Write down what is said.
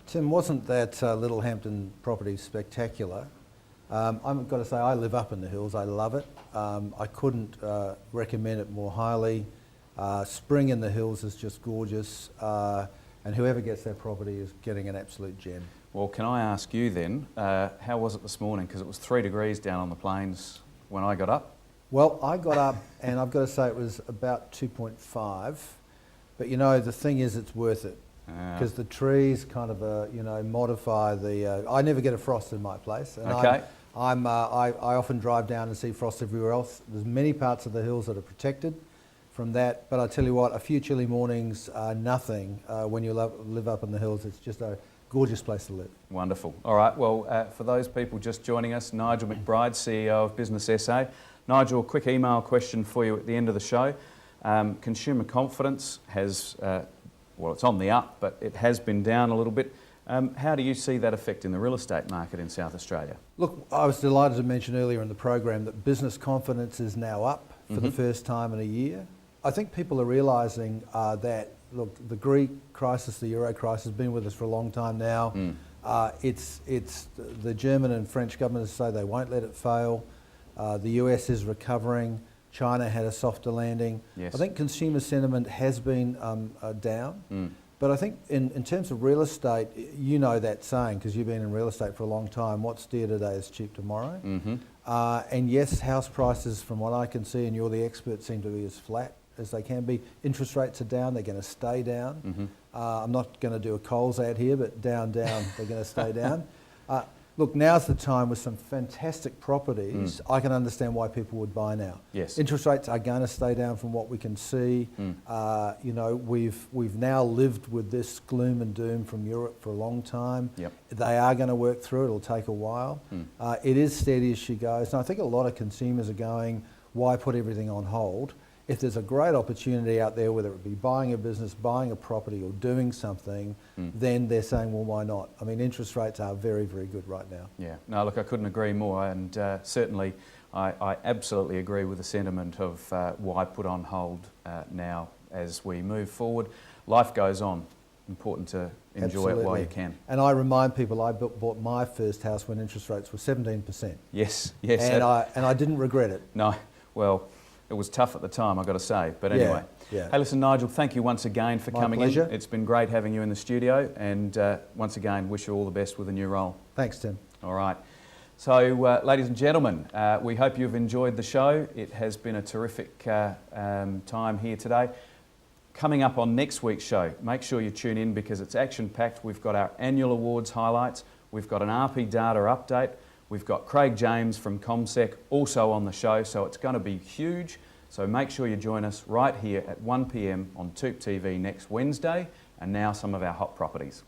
Tim, wasn't that Littlehampton property spectacular? I've got to say, I live up in the hills. I love it. I couldn't recommend it more highly. Spring in the hills is just gorgeous, and whoever gets that property is getting an absolute gem. Well, can I ask you then, how was it this morning? Because it was 3 degrees down on the plains when I got up. Well, I got up and I've got to say it was about 2.5, but you know, the thing is it's worth it because the trees kind of, you know, modify the, I never get a frost in my place. And okay. I often drive down and see frost everywhere else. There's many parts of the hills that are protected from that, but I tell you what, a few chilly mornings are nothing when you live up in the hills. It's just a gorgeous place to live. Wonderful. All right, well, for those people just joining us, Nigel McBride, CEO of Business SA. Nigel, a quick email question for you at the end of the show. Consumer confidence has, well, it's on the up, but it has been down a little bit. How do you see that affecting the real estate market in South Australia? Look, I was delighted to mention earlier in the program that business confidence is now up for the first time in a year. I think people are realising that, look, the Greek crisis, the Euro crisis has been with us for a long time now. It's the German and French governments say they won't let it fail. The US is recovering. China had a softer landing. Yes. I think consumer sentiment has been down. But I think in terms of real estate, you know that saying because you've been in real estate for a long time, what's dear today is cheap tomorrow. And yes, house prices, from what I can see, and you're the expert, seem to be as flat as they can be. Interest rates are down, they're going to stay down. I'm not going to do a Coles ad here, but down, they're going to stay down. Look, now's the time with some fantastic properties. I can understand why people would buy now. Yes. Interest rates are going to stay down from what we can see. You know, we've now lived with this gloom and doom from Europe for a long time. Yep. They are going to work through it. It'll take a while. It is steady as she goes. And I think a lot of consumers are going, why put everything on hold? If there's a great opportunity out there, whether it be buying a business, buying a property or doing something, then they're saying, well, why not? I mean, interest rates are very, very good right now. Yeah, no, look, I couldn't agree more, and certainly I absolutely agree with the sentiment of why put on hold now as we move forward. Life goes on. Important to enjoy it while you can. And I remind people, I bought my first house when interest rates were 17%. Yes, yes. And I didn't regret it. No, well, it was tough at the time, I've got to say. But anyway. Yeah. Hey, listen, Nigel, thank you once again for coming in. It's been great having you in the studio, and once again, wish you all the best with the new role. Thanks, Tim. All right. So, ladies and gentlemen, we hope you've enjoyed the show. It has been a terrific time here today. Coming up on next week's show, make sure you tune in because it's action-packed. We've got our annual awards highlights. We've got an RP data update. We've got Craig James from ComSec also on the show, so it's going to be huge. So make sure you join us right here at 1 p.m. on TOOP TV next Wednesday. And now some of our hot properties.